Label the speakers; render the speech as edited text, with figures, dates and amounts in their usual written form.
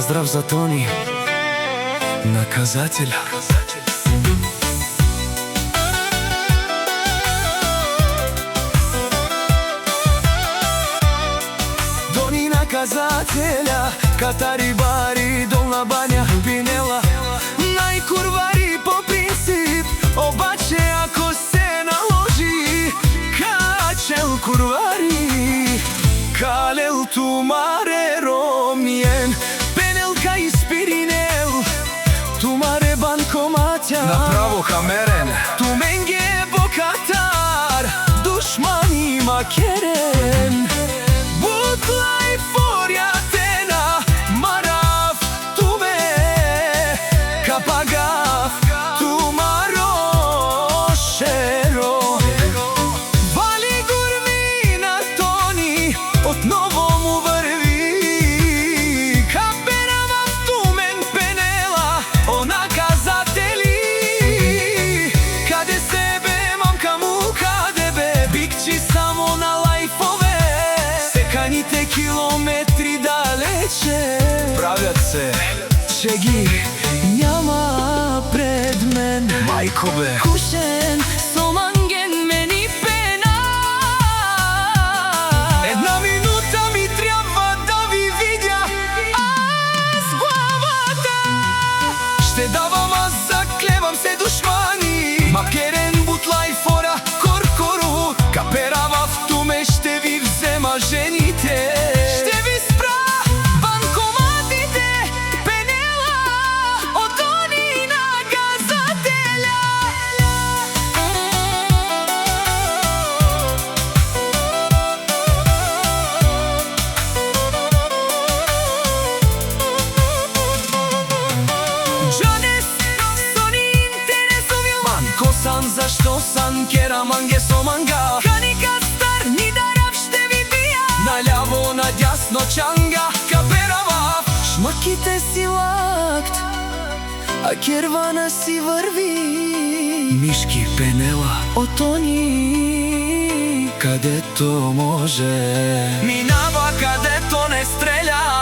Speaker 1: Поздрав за Тони, наказателя. Тони наказателя, катари бари, долна баня, пинела, най-курвари по принцип, обаче ако се наложи, качел курвари, калел тумаре ромиен, пенелка изпиринел, тумаре банкоматя, направо хамерен,
Speaker 2: туменге бокатар, душмани макерен. Бутлай форятена, марав туме, капагав, тумаро шеро. Вали гурми на Тони, отново му върви, каперава в тумен пенела, о наказатели. Къде се бе, мамка му, къде бе, бикчи само на лайфове, секаните километри далече,
Speaker 1: правят се,
Speaker 2: че ги няма пред мен.
Speaker 1: майко бе.
Speaker 2: Кушен, соманген мени пена. Една минута ми трябва да ви видя аз главата. Ще давам, аз заклевам се, душмани. Макерен бутлай фора, коркору, каперава в туме, ще ви взема жените. Ще ви спра банкоматите, пенела от Тони наказателя. Джонес, Сони интересувил Манко сан, защо сан, кера манге со манга. Каника стар, ни дарав, ще ви бия. Наляво, надясно чанга, каперава. Шмаките си лакт, а кервана си върви.
Speaker 1: Мишки пенела,
Speaker 2: От Тони
Speaker 1: където може.
Speaker 2: минава, където не стреля.